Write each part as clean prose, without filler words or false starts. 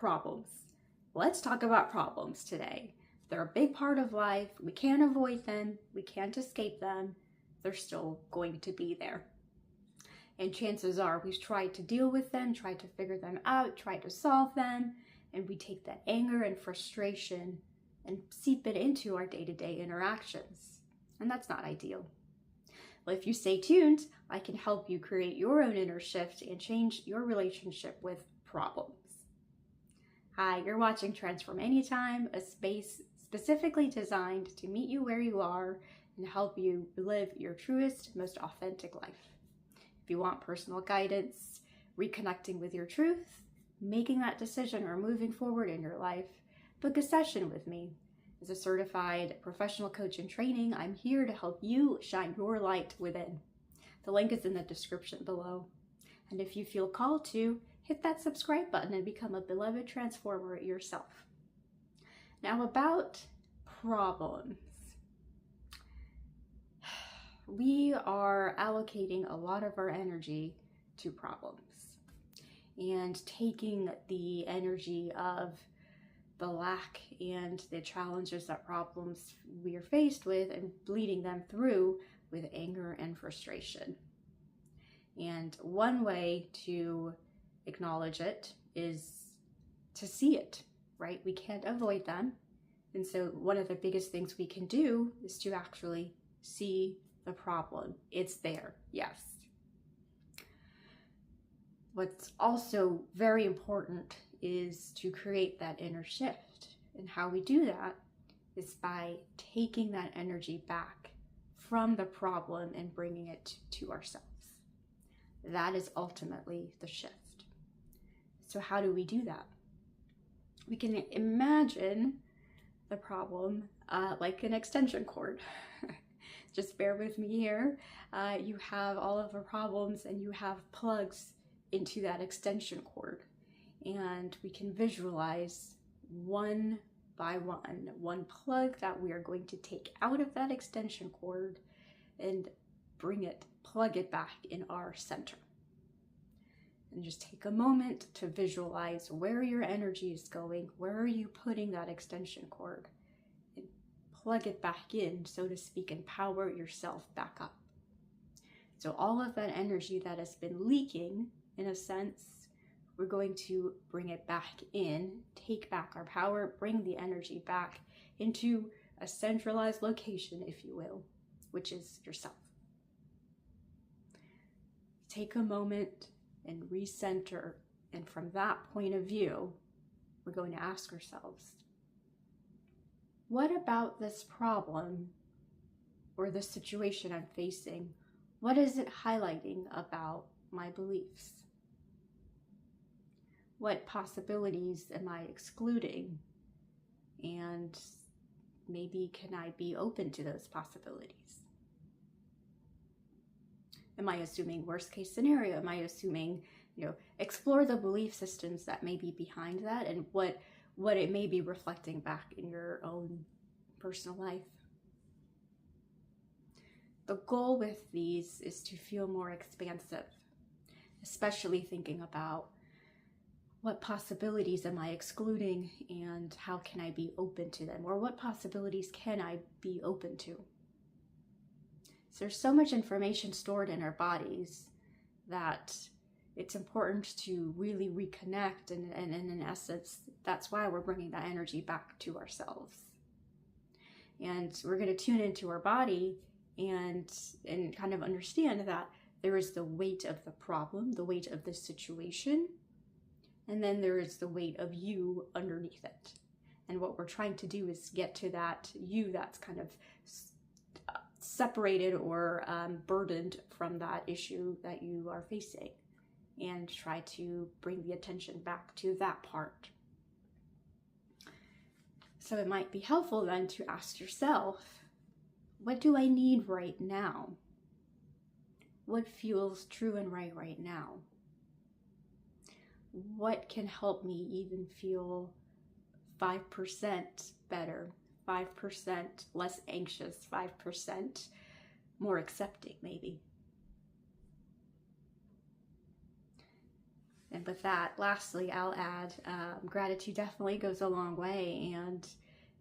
Problems. Let's talk about problems today. They're a big part of life. We can't avoid them. We can't escape them. They're still going to be there. And chances are we've tried to deal with them, tried to figure them out, tried to solve them, and we take that anger and frustration and seep it into our day-to-day interactions. And that's not ideal. Well, if you stay tuned, I can help you create your own inner shift and change your relationship with problems. Hi, you're watching Transform Anytime, a space specifically designed to meet you where you are and help you live your truest, most authentic life. If you want personal guidance, reconnecting with your truth, making that decision or moving forward in your life, book a session with me. As a certified professional coach in training, I'm here to help you shine your light within. The link is in the description below. And if you feel called to, hit that subscribe button and become a beloved transformer yourself. Now about problems. We are allocating a lot of our energy to problems and taking the energy of the lack and the challenges that problems we are faced with and bleeding them through with anger and frustration. And one way to acknowledge it is to see it, right? We can't avoid them. And so one of the biggest things we can do is to actually see the problem. It's there, yes. What's also very important is to create that inner shift. And how we do that is by taking that energy back from the problem and bringing it to ourselves. That is ultimately the shift. So how do we do that? We can imagine the problem like an extension cord. Just bear with me here. You have all of the problems and you have plugs into that extension cord. And we can visualize one by one plug that we are going to take out of that extension cord and plug it back in our center. And just take a moment to visualize where your energy is going, where are you putting that extension cord, and plug it back in, so to speak, and power yourself back up. So all of that energy that has been leaking, in a sense, we're going to bring it back in, take back our power, bring the energy back into a centralized location, if you will, which is yourself. Take a moment and recenter, and from that point of view, we're going to ask ourselves, what about this problem or the situation I'm facing, what is it highlighting about my beliefs? What possibilities am I excluding? And maybe can I be open to those possibilities? Am I assuming worst case scenario? Am I assuming, explore the belief systems that may be behind that and what it may be reflecting back in your own personal life. The goal with these is to feel more expansive, especially thinking about what possibilities am I excluding and how can I be open to them, or what possibilities can I be open to? So there's so much information stored in our bodies that it's important to really reconnect, and in essence, that's why we're bringing that energy back to ourselves. And we're going to tune into our body and kind of understand that there is the weight of the problem, the weight of the situation, and then there is the weight of you underneath it. And what we're trying to do is get to that you that's kind of separated or burdened from that issue that you are facing, and try to bring the attention back to that part. So it might be helpful then to ask yourself, what do I need right now? What feels true and right now? What can help me even feel 5% better, 5% less anxious, 5% more accepting maybe? And with that, lastly, I'll add gratitude definitely goes a long way. And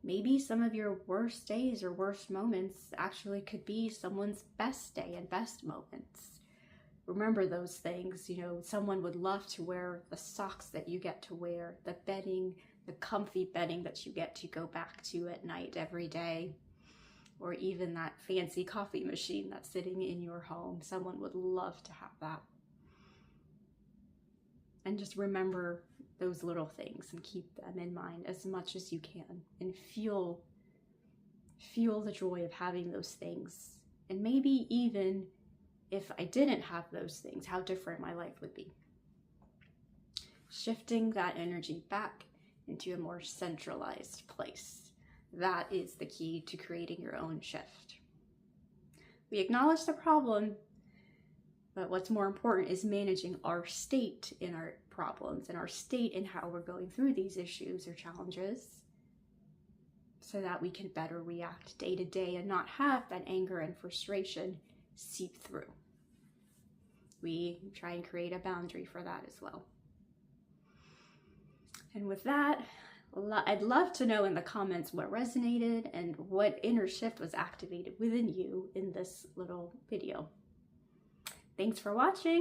maybe some of your worst days or worst moments actually could be someone's best day and best moments. Remember those things. You know, someone would love to wear the socks that you get to wear, the bedding, the comfy bedding that you get to go back to at night every day, or even that fancy coffee machine that's sitting in your home. Someone would love to have that. And just remember those little things and keep them in mind as much as you can, and feel the joy of having those things. And maybe even if I didn't have those things, how different my life would be. Shifting that energy back into a more centralized place. That is the key to creating your own shift. We acknowledge the problem, but what's more important is managing our state in our problems and our state in how we're going through these issues or challenges, so that we can better react day to day and not have that anger and frustration seep through. We try and create a boundary for that as well. And with that, I'd love to know in the comments what resonated and what inner shift was activated within you in this little video. Thanks for watching.